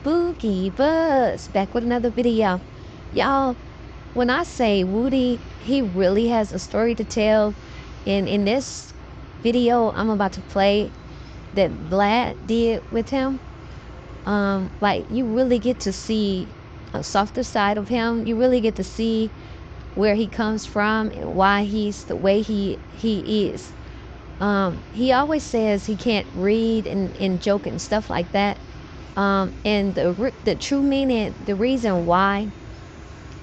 Boogie Buzz back with another video. Y'all, when I say Woody, he really has a story to tell. And in this video I'm about to play that Vlad did with him, like you really get to see a softer side of him. You really get to see where he comes from and why he's the way he is. He always says he can't read and joke and stuff like that. And the true meaning, the reason why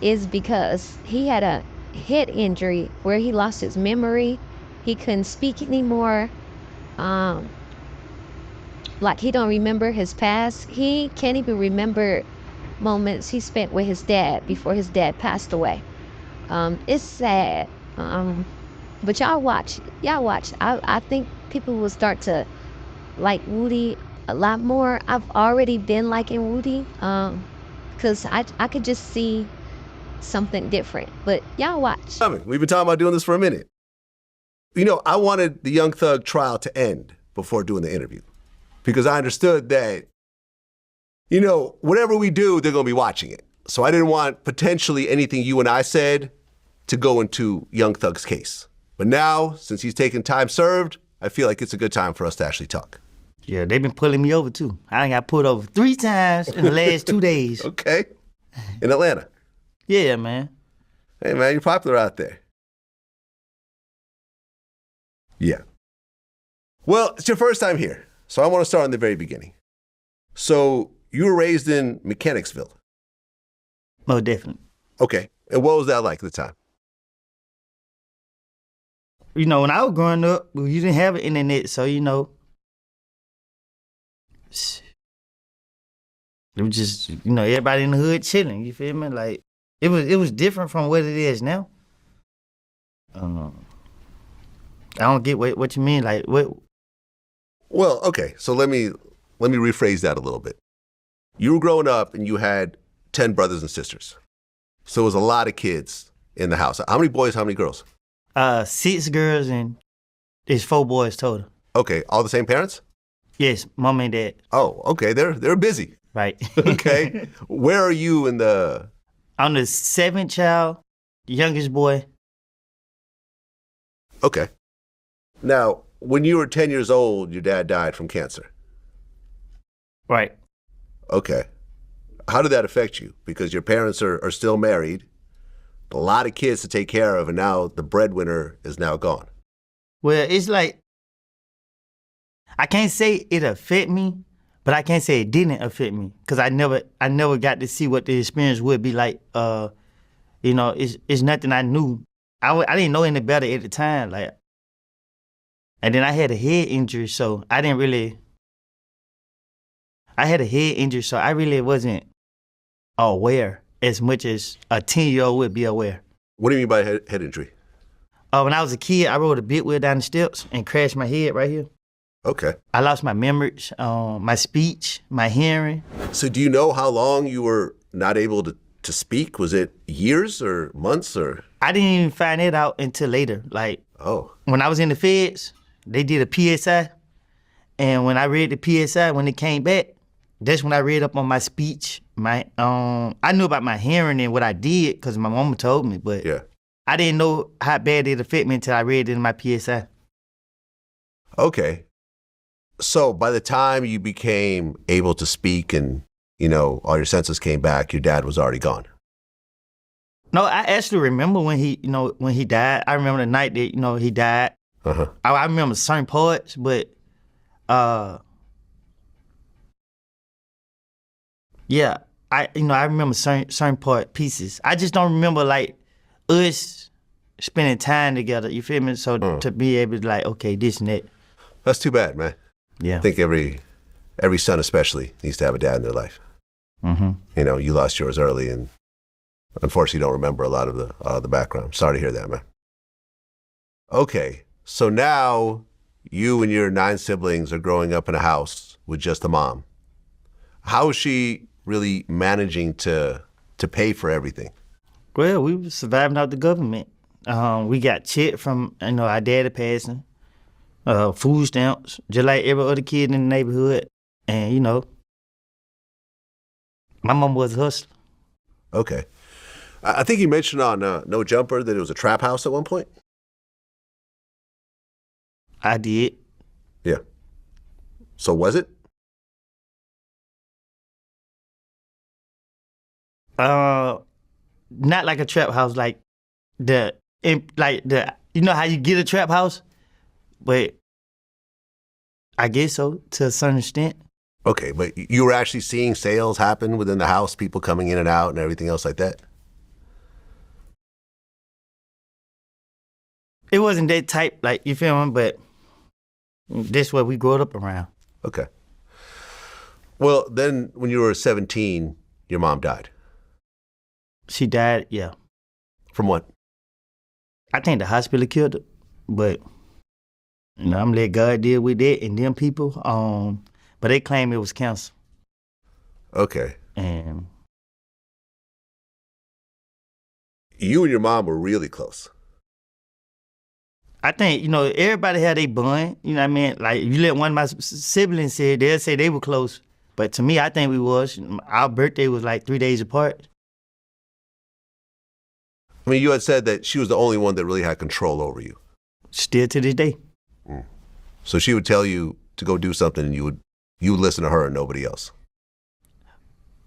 is because he had a head injury where he lost his memory. He couldn't speak anymore. Like he don't remember his past. He can't even remember moments he spent with his dad before his dad passed away. It's sad. But y'all watch. I think people will start to like Woody a lot more. I've already been liking Woody, because I could just see something different. But y'all watch. We've been talking about doing this for a minute. You know, I wanted the Young Thug trial to end before doing the interview because I understood that, you know, whatever we do, they're going to be watching it. So I didn't want potentially anything you and I said to go into Young Thug's case. But now, since he's taken time served, I feel like it's a good time for us to actually talk. Yeah, they've been pulling me over too. I done got pulled over 3 times in the last 2 days. Okay. In Atlanta. Yeah, man. Hey, man, you're popular out there. Yeah. Well, it's your first time here, so I want to start in the very beginning. So you were raised in Mechanicsville. Most definitely. Okay. And what was that like at the time? You know, when I was growing up, you didn't have an internet, so, you know, it was just, you know, everybody in the hood chilling, you feel me? Like, it was different from what it is now. I don't get what you mean, like, what? Well, okay, so let me rephrase that a little bit. You were growing up and you had 10 brothers and sisters. So it was a lot of kids in the house. How many boys, how many girls? 6 girls and there's 4 boys total. Okay, all the same parents? Yes, mom and dad. Oh, okay, they're busy. Right. Okay. Where are you in the... I'm the 7th child, the youngest boy. Okay. Now, when you were 10 years old, your dad died from cancer. Right. Okay. How did that affect you? Because your parents are still married, a lot of kids to take care of, and now the breadwinner is now gone. Well, it's like, I can't say it affect me, but I can't say it didn't affect me, because I never got to see what the experience would be like. You know, it's nothing I knew. I didn't know any better at the time, like. And then I had a head injury, so I really wasn't aware as much as a 10-year-old would be aware. What do you mean by head injury? When I was a kid, I rode a big wheel down the steps and crashed my head right here. Okay. I lost my memory, my speech, my hearing. So do you know how long you were not able to speak? Was it years or months or? I didn't even find it out until later. Like, when I was in the feds, they did a PSI. And when I read the PSI, when it came back, that's when I read up on my speech. I knew about my hearing and what I did because my mama told me, but yeah. I didn't know how bad it affected me until I read it in my PSI. Okay. So by the time you became able to speak and, you know, all your senses came back, your dad was already gone. No, I actually remember when he died. I remember the night that, you know, he died. Uh-huh. I remember certain parts, but yeah, I remember certain pieces. I just don't remember like us spending time together. You feel me? So to be able to like, okay, this and that. That's too bad, man. Yeah. I think every son especially needs to have a dad in their life. Mm-hmm. You know, you lost yours early, and unfortunately, you don't remember a lot of the background. Sorry to hear that, man. Okay, so now you and your 9 siblings are growing up in a house with just a mom. How is she really managing to pay for everything? Well, we were surviving out the government. We got check from, you know, our daddy passing, food stamps, just like every other kid in the neighborhood. And, you know, My mom was a hustler. Okay. I think you mentioned on No Jumper that it was a trap house at one point. I did. Yeah. So was it? Not like a trap house, like you know how you get a trap house, but I guess so to a certain extent. Okay, but you were actually seeing sales happen within the house, people coming in and out and everything else like that? It wasn't that type, like, you feel me? But that's what we grew up around. Okay. Well, then when you were 17, your mom died. She died, yeah. From what? I think the hospital killed her, but I'm gonna let God deal with that and them people. But they claim it was cancer. Okay. And You and your mom were really close. I think, everybody had a bond, you know what I mean? Like, if you let one of my siblings say it, they'll say they were close. But to me, I think we was. Our birthday was like 3 days apart. I mean, you had said that she was the only one that really had control over you. Still to this day. So she would tell you to go do something and you would listen to her and nobody else.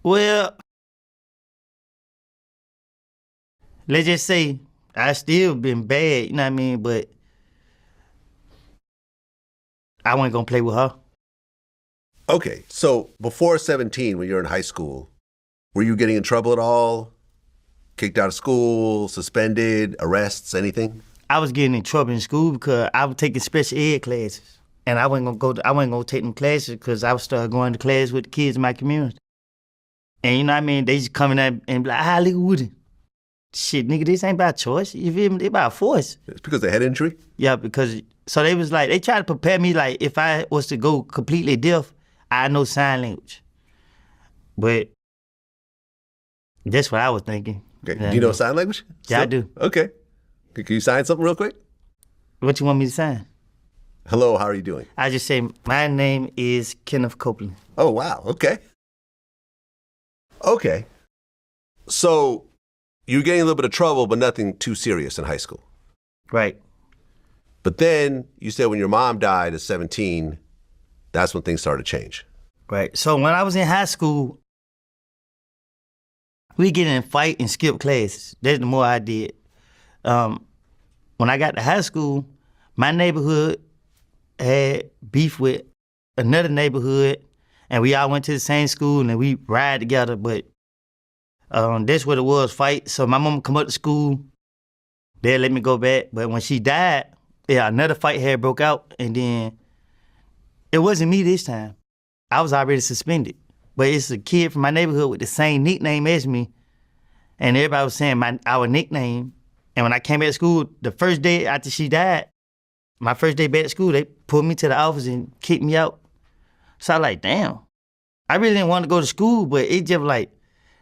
Well, let's just say I still been bad, you know what I mean? But I wasn't gonna play with her. Okay, so before 17, when you were in high school, were you getting in trouble at all? Kicked out of school, suspended, arrests, anything? I was getting in trouble in school because I was taking special ed classes, and I wasn't gonna take them classes because I was started going to class with the kids in my community. And you know what I mean? They just coming up and be like, look at Woody. Shit, nigga, this ain't about choice. You feel me? They about force. It's because of head injury? Yeah, so they was like, they tried to prepare me like if I was to go completely deaf, I know sign language. But that's what I was thinking. Okay. Do you know sign language? Yeah, I do. Okay. Can you sign something real quick? What you want me to sign? Hello, how are you doing? I just say, my name is Kenneth Copeland. Oh, wow. Okay. Okay. So you were getting a little bit of trouble, but nothing too serious in high school. Right. But then you said when your mom died at 17, that's when things started to change. Right. So when I was in high school, we get in a fight and skip classes. That's the more I did. When I got to high school, my neighborhood had beef with another neighborhood, and we all went to the same school and we ride together. But that's what it was, fight. So my mom come up to school, they let me go back. But when she died, yeah, another fight had broke out, and then it wasn't me this time. I was already suspended. But it's a kid from my neighborhood with the same nickname as me, and everybody was saying our nickname. And when I came back to school, the first day after she died, my first day back at school, they pulled me to the office and kicked me out. So I was like, damn. I really didn't want to go to school, but it just like,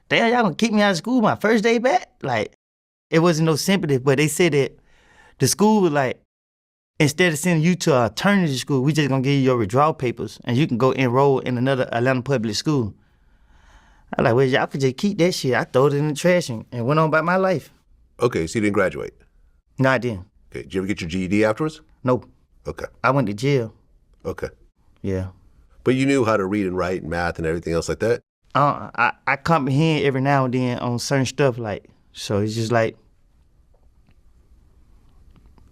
damn, y'all gonna kick me out of school my first day back? Like, it wasn't no sympathy, but they said that the school was like, instead of sending you to an alternative school, we just gonna give you your withdrawal papers and you can go enroll in another Atlanta public school. I was like, well, y'all could just keep that shit. I threw it in the trash and went on about my life. Okay, so you didn't graduate? No, I didn't. Okay, did you ever get your GED afterwards? Nope. Okay. I went to jail. Okay. Yeah. But you knew how to read and write and math and everything else like that? I comprehend every now and then on certain stuff, like, so it's just like,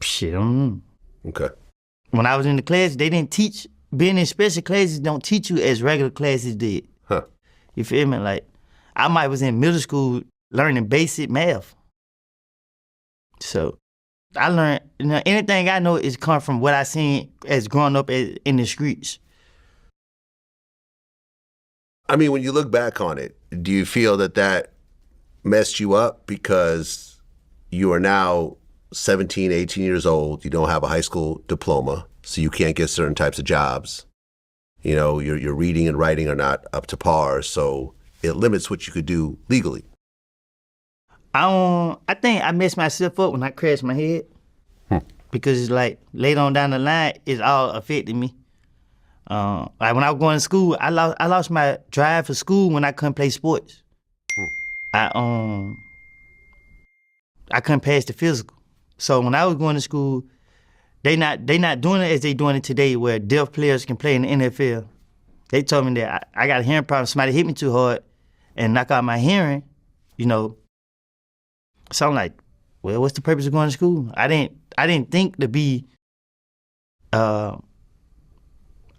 shit, I don't know. Okay. When I was in the class, they didn't teach, being in special classes don't teach you as regular classes did. Huh. You feel me? Like, I might was in middle school learning basic math. So I learned, anything I know is come from what I seen as growing up in the streets. I mean, when you look back on it, do you feel that messed you up because you are now 17, 18 years old, you don't have a high school diploma, so you can't get certain types of jobs. You know, your reading and writing are not up to par, so it limits what you could do legally. I think I messed myself up when I crashed my head because it's like later on down the line, it's all affecting me. Like when I was going to school, I lost my drive for school when I couldn't play sports. I couldn't pass the physical. So when I was going to school, they not doing it as they doing it today, where deaf players can play in the NFL. They told me that I got a hearing problem. Somebody hit me too hard and knock out my hearing, you know. So I'm like, well, what's the purpose of going to school? I didn't think to be a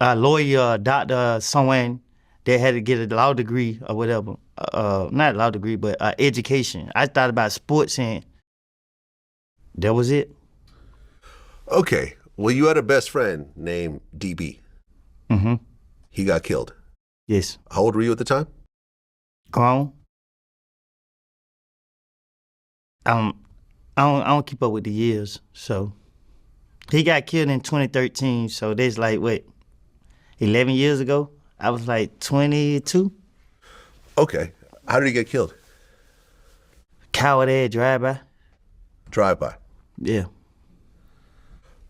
lawyer, a doctor, someone that had to get a law degree or whatever. Not a law degree, but education. I thought about sports and that was it. Okay. Well, you had a best friend named DB. Mm-hmm. He got killed. Yes. How old were you at the time? Grown. I don't keep up with the years, so he got killed in 2013. So that's like what, 11 years ago. I was like 22. Okay. How did he get killed? Coward ass drive-by. Drive-by. Yeah.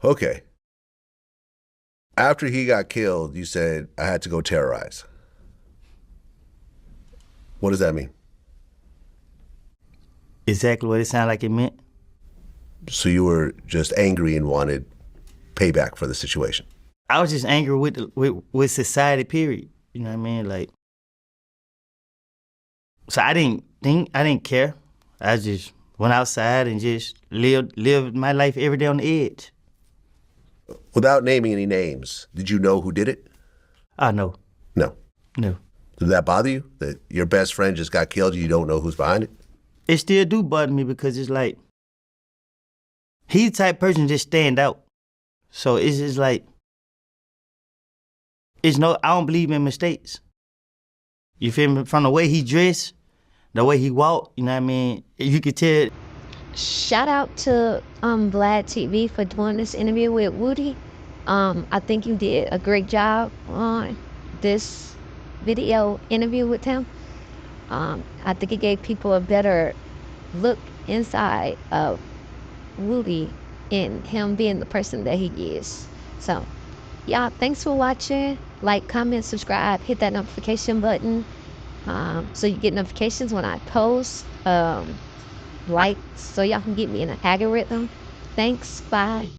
Okay. After he got killed, you said, I had to go terrorize. What does that mean? Exactly what it sounded like it meant. So you were just angry and wanted payback for the situation? I was just angry with society, period. You know what I mean? Like, so I didn't care. I just went outside and just lived my life every day on the edge. Without naming any names, did you know who did it? No. No. No. Did that bother you? That your best friend just got killed and you don't know who's behind it? It still do bother me because it's like, he's the type of person just stand out. So it's just like, I don't believe in mistakes. You feel me? From the way he dressed, the way he walked, you know what I mean? You could tell. Shout out to Vlad TV for doing this interview with Woody. I think you did a great job on this video interview with him. I think it gave people a better look inside of Woody and him being the person that he is. So, y'all, thanks for watching. Like, comment, subscribe, hit that notification button so you get notifications when I post. Like, so y'all can get me in an algorithm. Thanks. Bye.